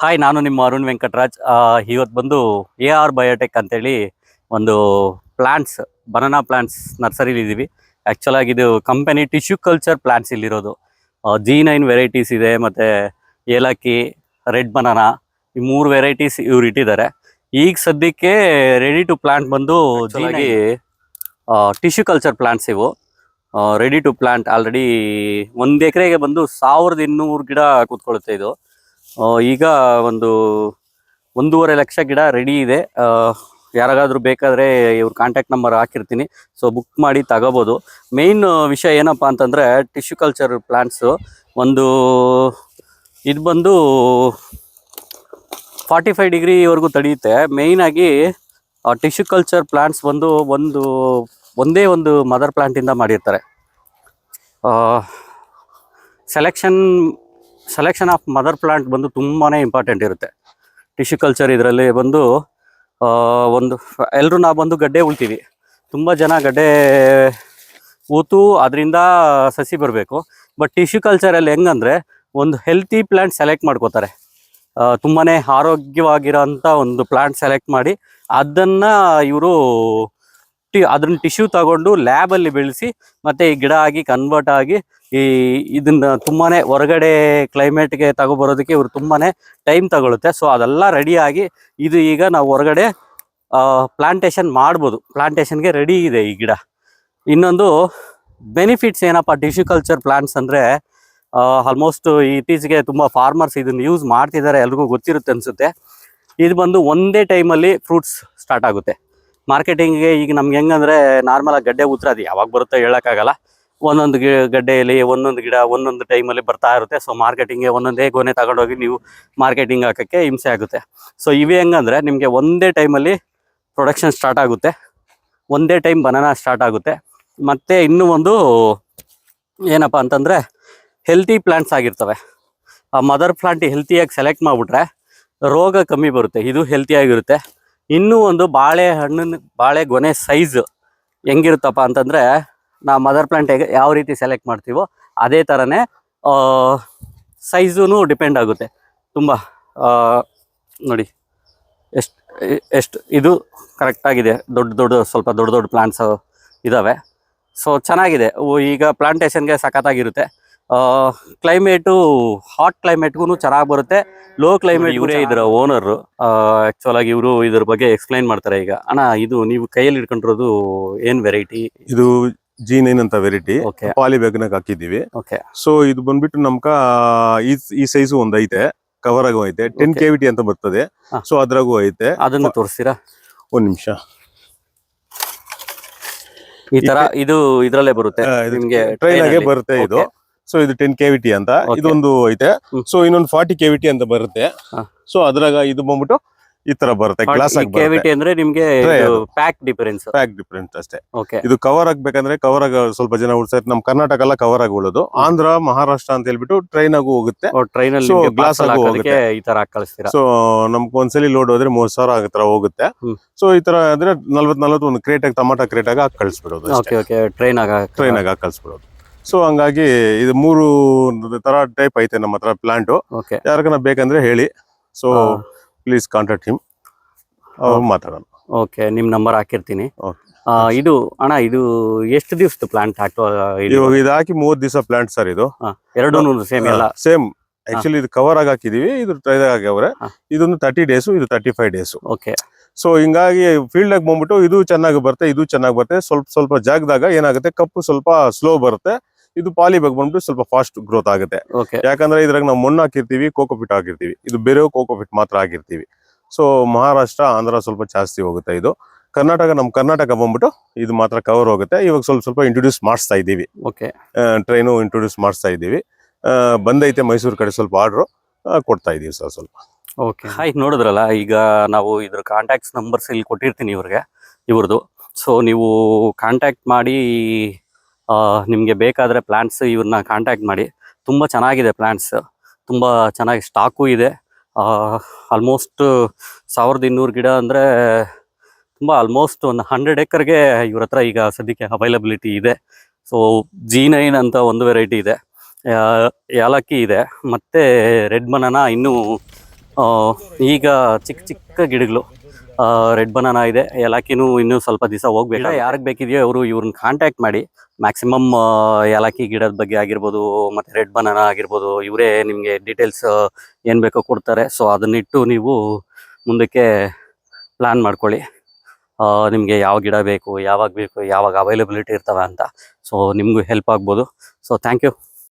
Hi, ನಾನು ನಿಮ್ಮ ಅರುಣ್ ವೆಂಕಟರಾಜ್. ಇವತ್ತು ಬಂದು AR ಬಯೋಟೆಕ್ ಅಂತೇಳಿ ಒಂದು ಪ್ಲಾಂಟ್ಸ್, ಬನಾನಾ ಪ್ಲಾಂಟ್ಸ್ ನರ್ಸರಿಲಿ ಇದ್ದೀವಿ. ಆ್ಯಕ್ಚುಲಾಗಿ ಇದು ಕಂಪನಿ ಟಿಶ್ಯೂ ಕಲ್ಚರ್ ಪ್ಲಾಂಟ್ಸ್ ಇಲ್ಲಿರೋದು. G9 ವೆರೈಟೀಸ್ ಇದೆ, ಮತ್ತು ಏಲಕ್ಕಿ, ರೆಡ್ ಬನಾನಾ, ಈ 3 ವೆರೈಟೀಸ್ ಇವ್ರು ಇಟ್ಟಿದ್ದಾರೆ. ಈಗ ಸದ್ಯಕ್ಕೆ ರೆಡಿ ಟು ಪ್ಲಾಂಟ್ ಬಂದು G9 ಟಿಶ್ಯೂ ಕಲ್ಚರ್ ಪ್ಲಾಂಟ್ಸ್ ಇವು. ರೆಡಿ ಟು ಪ್ಲಾಂಟ್ ಆಲ್ರೆಡಿ 1 ಎಕರೆಗೆ ಬಂದು 1200 ಗಿಡ ಕೂತ್ಕೊಳ್ಳುತ್ತೆ ಇದು. ಈಗ ಒಂದು 1.5 ಲಕ್ಷ ಗಿಡ ರೆಡಿ ಇದೆ. ಯಾರಿಗಾದ್ರೂ ಬೇಕಾದರೆ ಇವ್ರ ಕಾಂಟ್ಯಾಕ್ಟ್ ನಂಬರ್ ಹಾಕಿರ್ತೀನಿ, ಸೊ ಬುಕ್ ಮಾಡಿ ತಗೋಬೋದು. ಮೇಯ್ನ್ ವಿಷಯ ಏನಪ್ಪ ಅಂತಂದರೆ, ಟಿಶ್ಯೂ ಕಲ್ಚರ್ ಪ್ಲಾಂಟ್ಸು ಒಂದು ಇದು ಬಂದು 45 ಡಿಗ್ರಿವರೆಗೂ ತಡೆಯುತ್ತೆ. ಮೇಯ್ನಾಗಿ ಟಿಶ್ಯೂ ಕಲ್ಚರ್ ಪ್ಲಾಂಟ್ಸ್ ಬಂದು ಒಂದೇ ಒಂದು ಮದರ್ ಪ್ಲಾಂಟಿಂದ ಮಾಡಿರ್ತಾರೆ. ಸೆಲೆಕ್ಷನ್ ಆಫ್ ಮದರ್ ಪ್ಲಾಂಟ್ ಬಂದು ತುಂಬಾ ಇಂಪಾರ್ಟೆಂಟ್ ಇರುತ್ತೆ ಟಿಶ್ಯೂ ಕಲ್ಚರ್. ಇದರಲ್ಲಿ ಬಂದು ಎಲ್ಲರೂ ನಾವು ಬಂದು ಗಡ್ಡೆ ಉಳ್ತೀವಿ. ತುಂಬ ಜನ ಗಡ್ಡೆ ಊತು ಅದರಿಂದ ಸಸಿ ಬರಬೇಕು. ಬಟ್ ಟಿಶ್ಯೂ ಕಲ್ಚರಲ್ಲಿ ಹೆಂಗಂದರೆ, ಒಂದು ಹೆಲ್ತಿ ಪ್ಲ್ಯಾಂಟ್ ಸೆಲೆಕ್ಟ್ ಮಾಡ್ಕೋತಾರೆ. ತುಂಬಾ ಆರೋಗ್ಯವಾಗಿರೋಂಥ ಒಂದು ಪ್ಲ್ಯಾಂಟ್ ಸೆಲೆಕ್ಟ್ ಮಾಡಿ ಅದನ್ನು ಇವರು ಅದನ್ನ ಟಿಶ್ಯೂ ತಗೊಂಡು ಲ್ಯಾಬಲ್ಲಿ ಬೆಳೆಸಿ ಮತ್ತು ಈ ಗಿಡ ಆಗಿ ಕನ್ವರ್ಟ್ ಆಗಿ ಇದನ್ನು ತುಂಬಾ ಹೊರಗಡೆ ಕ್ಲೈಮೇಟ್ಗೆ ತಗೊಬರೋದಕ್ಕೆ ಇವರು ತುಂಬಾ ಟೈಮ್ ತಗೊಳುತ್ತೆ. ಸೊ ಅದೆಲ್ಲ ರೆಡಿಯಾಗಿ ಇದು ಈಗ ನಾವು ಹೊರಗಡೆ ಪ್ಲಾಂಟೇಶನ್ ಮಾಡ್ಬೋದು. ಪ್ಲಾಂಟೇಶನ್ಗೆ ರೆಡಿ ಇದೆ ಈ ಗಿಡ. ಇನ್ನೊಂದು ಬೆನಿಫಿಟ್ಸ್ ಏನಪ್ಪ ಟಿಶ್ಯೂ ಕಲ್ಚರ್ ಪ್ಲಾಂಟ್ಸ್ ಅಂದರೆ, ಆಲ್ಮೋಸ್ಟ್ ಇತ್ತೀಚೆಗೆ ತುಂಬ ಫಾರ್ಮರ್ಸ್ ಇದನ್ನು ಯೂಸ್ ಮಾಡ್ತಿದ್ದಾರೆ, ಎಲ್ರಿಗೂ ಗೊತ್ತಿರುತ್ತೆ ಅನಿಸುತ್ತೆ. ಇದು ಬಂದು ಒಂದೇ ಟೈಮಲ್ಲಿ ಫ್ರೂಟ್ಸ್ ಸ್ಟಾರ್ಟ್ ಆಗುತ್ತೆ. ಮಾರ್ಕೆಟಿಂಗ್ಗೆ ಈಗ ನಮ್ಗೆ ಹೆಂಗಂದರೆ, ನಾರ್ಮಲಾಗಿ ಗಡ್ಡೆ ಉತ್ತರ ಅದು ಯಾವಾಗ ಬರುತ್ತೋ ಹೇಳೋಕ್ಕಾಗಲ್ಲ. ಒಂದೊಂದು ಗಡ್ಡೆಯಲ್ಲಿ ಒಂದೊಂದು ಗಿಡ ಒಂದೊಂದು ಟೈಮಲ್ಲಿ ಬರ್ತಾ ಇರುತ್ತೆ. ಸೊ ಮಾರ್ಕೆಟಿಂಗ್ಗೆ ಒಂದೊಂದೇ ಗೊನೆ ತಗೊಂಡೋಗಿ ನೀವು ಮಾರ್ಕೆಟಿಂಗ್ ಹಾಕೋಕ್ಕೆ ಹಿಂಸೆ ಆಗುತ್ತೆ. ಸೊ ಇವೆ ಹೆಂಗಂದರೆ, ನಿಮಗೆ ಒಂದೇ ಟೈಮಲ್ಲಿ ಪ್ರೊಡಕ್ಷನ್ ಸ್ಟಾರ್ಟ್ ಆಗುತ್ತೆ, ಒಂದೇ ಟೈಮ್ ಬನಾನಾ ಸ್ಟಾರ್ಟ್ ಆಗುತ್ತೆ. ಮತ್ತು ಇನ್ನೂ ಒಂದು ಏನಪ್ಪ ಅಂತಂದರೆ, ಹೆಲ್ತಿ ಪ್ಲ್ಯಾಂಟ್ಸ್ ಆಗಿರ್ತವೆ. ಆ ಮದರ್ ಪ್ಲಾಂಟ್ ಹೆಲ್ತಿಯಾಗಿ ಸೆಲೆಕ್ಟ್ ಮಾಡಿಬಿಟ್ರೆ ರೋಗ ಕಮ್ಮಿ ಬರುತ್ತೆ, ಇದು ಹೆಲ್ತಿಯಾಗಿರುತ್ತೆ. ಇನ್ನೂ ಒಂದು ಬಾಳೆ ಗೊನೆ ಸೈಜ್ ಹೆಂಗಿರುತ್ತಪ್ಪ ಅಂತಂದರೆ, ನಾವು ಮದರ್ ಪ್ಲಾಂಟ್ ಯಾವ ರೀತಿ ಸೆಲೆಕ್ಟ್ ಮಾಡ್ತೀವೋ ಅದೇ ಥರನೇ ಸೈಜೂ ಡಿಪೆಂಡ್ ಆಗುತ್ತೆ. ತುಂಬ ನೋಡಿ ಎಷ್ಟು ಇದು ಕರೆಕ್ಟಾಗಿದೆ. ಸ್ವಲ್ಪ ದೊಡ್ಡ ಪ್ಲಾಂಟ್ಸ್ ಇದ್ದಾವೆ. ಸೊ ಚೆನ್ನಾಗಿದೆ. ಈಗ ಪ್ಲಾಂಟೇಶನ್ಗೆ ಸಖತ್ತಾಗಿರುತ್ತೆ. ಕ್ಲೈಮೇಟು ಹಾಟ್ ಕ್ಲೈಮೇಟ್ಗೂ ಚೆನ್ನಾಗಿ ಬರುತ್ತೆ, ಲೋ ಕ್ಲೈಮೇಟ್. ಇವರೇ ಇದರ ಓನರು. ಆ್ಯಕ್ಚುಲಾಗಿ ಇವರು ಇದ್ರ ಬಗ್ಗೆ ಎಕ್ಸ್ಪ್ಲೈನ್ ಮಾಡ್ತಾರೆ. ಈಗ ಅಣ್ಣ, ಇದು ನೀವು ಕೈಯಲ್ಲಿ ಇಟ್ಕೊಂಡಿರೋದು ಏನು ವೆರೈಟಿ? ಇದು G9 ಅಂತ ವೆರೈಟಿ. ಪಾಲಿಬ್ಯಾಗ್ನಾಗ ಹಾಕಿದೀವಿ. ಸೊ ಇದು ಬಂದ್ಬಿಟ್ಟು ನಮ್ಕ ಈ ಸೈಜು ಒಂದ್ ಐತೆ, ಕವರ್ ಆಗು ಐತೆ. 10 KVT ಅಂತ ಬರ್ತದೆ. ಸೊ ಅದ್ರಾಗೂ ಐತೆ. ಅದನ್ನ ತೋರಿಸ್ತೀರಾ? ಒಂದ್ ನಿಮಿಷ. ಈ ತರ ಇದು ಇದ್ರಲ್ಲೇ ಬರುತ್ತೆ, ನಿಮ್ಗೆ ಟ್ರೈನ್ ಆಗಿ ಬರುತ್ತೆ ಇದು. ಸೊ ಇದು 10 KVT ಅಂತ ಇದೊಂದು ಐತೆ. ಸೊ ಇನ್ನೊಂದು 40 KVT ಅಂತ ಬರುತ್ತೆ. ಸೊ ಅದ್ರಾಗ ಇದು ಬಂದ್ಬಿಟ್ಟು ಈ ತರ ಬರುತ್ತೆ. ಗ್ಲಾಸ್ ಆಗಿ KVT ಅಂದ್ರೆ ನಿಮ್ಗೆ ಪ್ಯಾಕ್ ಡಿಫರೆನ್ಸ್ ಅಷ್ಟೇ. ಇದು ಕವರ್ ಆಗ್ಬೇಕಂದ್ರೆ ಕವರ್ ಆಗ ಸ್ವಲ್ಪ ಜನ ಉಳ್ಸೈತೆ. ನಮ್ ಕರ್ನಾಟಕ ಎಲ್ಲ ಕವರ್ ಆಗಿ ಉಳೋದು. ಆಂಧ್ರ, ಮಹಾರಾಷ್ಟ್ರ ಅಂತ ಹೇಳ್ಬಿಟ್ಟು ಟ್ರೈನ್ ಆಗು ಹೋಗುತ್ತೆ. ಟ್ರೈನಲ್ಲಿ ಗ್ಲಾಸ್ ಆಗಿ ಹೋಗುತ್ತೆ. ಈ ತರ ಕಳಿಸ್ತೀರಾ? ಸೊ ನಮ್ಗೆ ಒಂದ್ಸಲಿ ಲೋಡ್ ಹೋದ್ರೆ 3000 ಆ ತರ ಹೋಗುತ್ತೆ. ಸೊ ಈ ತರ ಅಂದ್ರೆ 40 ಒಂದು ಕ್ರೇಟ್ ಆಗಿ, ಟಮಾಟಾ ಕ್ರೇಟ್ ಆಗಿ ಕಳಿಸ್ಬಿಡೋದು. ಟ್ರೈನ್ ಆಗ ಕಳಿಸ್ಬಿಡೋದು. ಸೊ ಹಂಗಾಗಿ ಇದು 3 ತರ ಟೈಪ್ ಐತೆ ನಮ್ಮ ಹತ್ರ ಪ್ಲಾಂಟ್. ಯಾರಿಗಾನ ಬೇಕಂದ್ರೆ ಹೇಳಿ. ಸೊ ಪ್ಲೀಸ್ ಕಾಂಟ್ಯಾಕ್ಟ್ ಹಿಮ್, ಮಾತಾಡೋಣ. ಓಕೆ, ನಿಮ್ ನಂಬರ್ ಹಾಕಿರ್ತೀನಿ. ಇದು ಅಣ್ಣ, ಇದು ಎಷ್ಟು ದಿವಸದ ಪ್ಲಾಂಟ್ ಇವಾಗ ಇದು ಹಾಕಿ 30 ದಿವಸ ಪ್ಲಾಂಟ್ ಸರ್. ಇದು ಎರಡು ಸೇಮ್ ಎಲ್ಲ ಸೇಮ್. ಆಕ್ಚುಲಿ ಇದು ಕವರ್ ಆಗಿ ಹಾಕಿದೀವಿ, ಇದು ಟ್ರೈದಾಗ ಹಾಕ್ಯವ್ರೆ. ಇದೊಂದು 30 ಡೇಸ್, ಇದು 35 ಡೇಸ್. ಓಕೆ. ಸೊ ಹಿಂಗಾಗಿ ಫೀಲ್ಡ್ ಆಗಿ ಬಂದ್ಬಿಟ್ಟು ಇದು ಚೆನ್ನಾಗಿ ಬರುತ್ತೆ, ಇದು ಚೆನ್ನಾಗಿ ಬರುತ್ತೆ. ಸ್ವಲ್ಪ ಜಾಗದಾಗ ಏನಾಗುತ್ತೆ, ಕಪ್ಪು ಸ್ವಲ್ಪ ಸ್ಲೋ ಬರುತ್ತೆ. ಇದು ಪಾಲಿಬ್ಯಾಗ್ ಬಂದ್ಬಿಟ್ಟು ಸ್ವಲ್ಪ ಫಾಸ್ಟ್ ಗ್ರೋತ್ ಆಗುತ್ತೆ. ಯಾಕಂದ್ರೆ ಇದ್ರಾಗ ನಾವು ಮಣ್ಣು ಹಾಕಿರ್ತೀವಿ, ಕೋಕೋಪಿಟ್ ಹಾಕಿರ್ತೀವಿ. ಇದು ಬೇರೆ ಕೋಕೋಪಿಟ್ ಮಾತ್ರ ಹಾಕಿರ್ತೀವಿ. ಸೊ ಮಹಾರಾಷ್ಟ್ರ, ಆಂಧ್ರ ಸ್ವಲ್ಪ ಜಾಸ್ತಿ ಹೋಗುತ್ತೆ. ಇದು ನಮ್ ಕರ್ನಾಟಕ ಬಂದ್ಬಿಟ್ಟು ಇದು ಮಾತ್ರ ಕವರ್ ಹೋಗುತ್ತೆ. ಇವಾಗ ಸ್ವಲ್ಪ ಇಂಟ್ರೊಡ್ಯೂಸ್ ಮಾಡಿಸ್ತಾ ಇದ್ದೀವಿ. ಟ್ರೈನು ಇಂಟ್ರೊಡ್ಯೂಸ್ ಮಾಡಿಸ್ತಾ ಇದ್ದೀವಿ. ಬಂದೈತೆ ಮೈಸೂರು ಕಡೆ ಸ್ವಲ್ಪ ಆರ್ಡ್ರು ಕೊಡ್ತಾ ಇದೀವಿ ಸರ್ ಸ್ವಲ್ಪ. ಓಕೆ, ಹಾಯ್, ನೋಡಿದ್ರಲ್ಲ. ಈಗ ನಾವು ಇದ್ರ ಕಾಂಟ್ಯಾಕ್ಟ್ಸ್ ನಂಬರ್ಸ್ ಇಲ್ಲಿ ಕೊಟ್ಟಿರ್ತೀನಿ ಇವ್ರದ್ದು. ಸೊ ನೀವು ಕಾಂಟ್ಯಾಕ್ಟ್ ಮಾಡಿ, ನಿಮಗೆ ಬೇಕಾದರೆ ಪ್ಲಾಂಟ್ಸ್ ಇವ್ರನ್ನ ಕಾಂಟ್ಯಾಕ್ಟ್ ಮಾಡಿ. ತುಂಬ ಚೆನ್ನಾಗಿದೆ ಪ್ಲಾಂಟ್ಸ್, ತುಂಬ ಚೆನ್ನಾಗಿ ಸ್ಟಾಕು ಇದೆ. ಆಲ್ಮೋಸ್ಟ್ 1200 ಗಿಡ ಅಂದರೆ ತುಂಬ ಆಲ್ಮೋಸ್ಟ್ ಒಂದು 100 ಎಕರ್ಗೆ ಇವ್ರ ಹತ್ರ ಈಗ ಸದ್ಯಕ್ಕೆ ಅವೈಲಬಿಲಿಟಿ ಇದೆ. ಸೊ G9 ಅಂತ ಒಂದು ವೆರೈಟಿ ಇದೆ, ಏಲಕ್ಕಿ ಇದೆ, ಮತ್ತು ರೆಡ್ ಬನಾನಾ ಇನ್ನೂ ಈಗ ಚಿಕ್ಕ ಚಿಕ್ಕ ಗಿಡಗಳು ರೆಡ್ ಬನಾನಾ ಇದೆ, ಏಲಕ್ಕಿನೂ ಇನ್ನೂ ಸ್ವಲ್ಪ ದಿವಸ ಹೋಗ್ಬೇಕು. ಯಾರಿಗೆ ಬೇಕಿದೆಯೋ ಅವರು ಇವ್ರನ್ನ ಕಾಂಟ್ಯಾಕ್ಟ್ ಮಾಡಿ. ಮ್ಯಾಕ್ಸಿಮಮ್ ಏಲಕ್ಕಿ ಗಿಡದ ಬಗ್ಗೆ ಆಗಿರ್ಬೋದು ಮತ್ತು ರೆಡ್ ಬನಾನಾ ಆಗಿರ್ಬೋದು, ಇವರೇ ನಿಮಗೆ ಡೀಟೇಲ್ಸ್ ಏನು ಬೇಕೋ ಕೊಡ್ತಾರೆ. ಸೊ ಅದನ್ನಿಟ್ಟು ನೀವು ಮುಂದಕ್ಕೆ ಪ್ಲ್ಯಾನ್ ಮಾಡ್ಕೊಳ್ಳಿ. ನಿಮಗೆ ಯಾವ ಗಿಡ ಬೇಕು, ಯಾವಾಗ ಬೇಕು, ಯಾವಾಗ ಅವೈಲಬಿಲಿಟಿ ಇರ್ತವೆ ಅಂತ. ಸೊ ನಿಮಗೂ ಹೆಲ್ಪ್ ಆಗ್ಬೋದು. So thank you.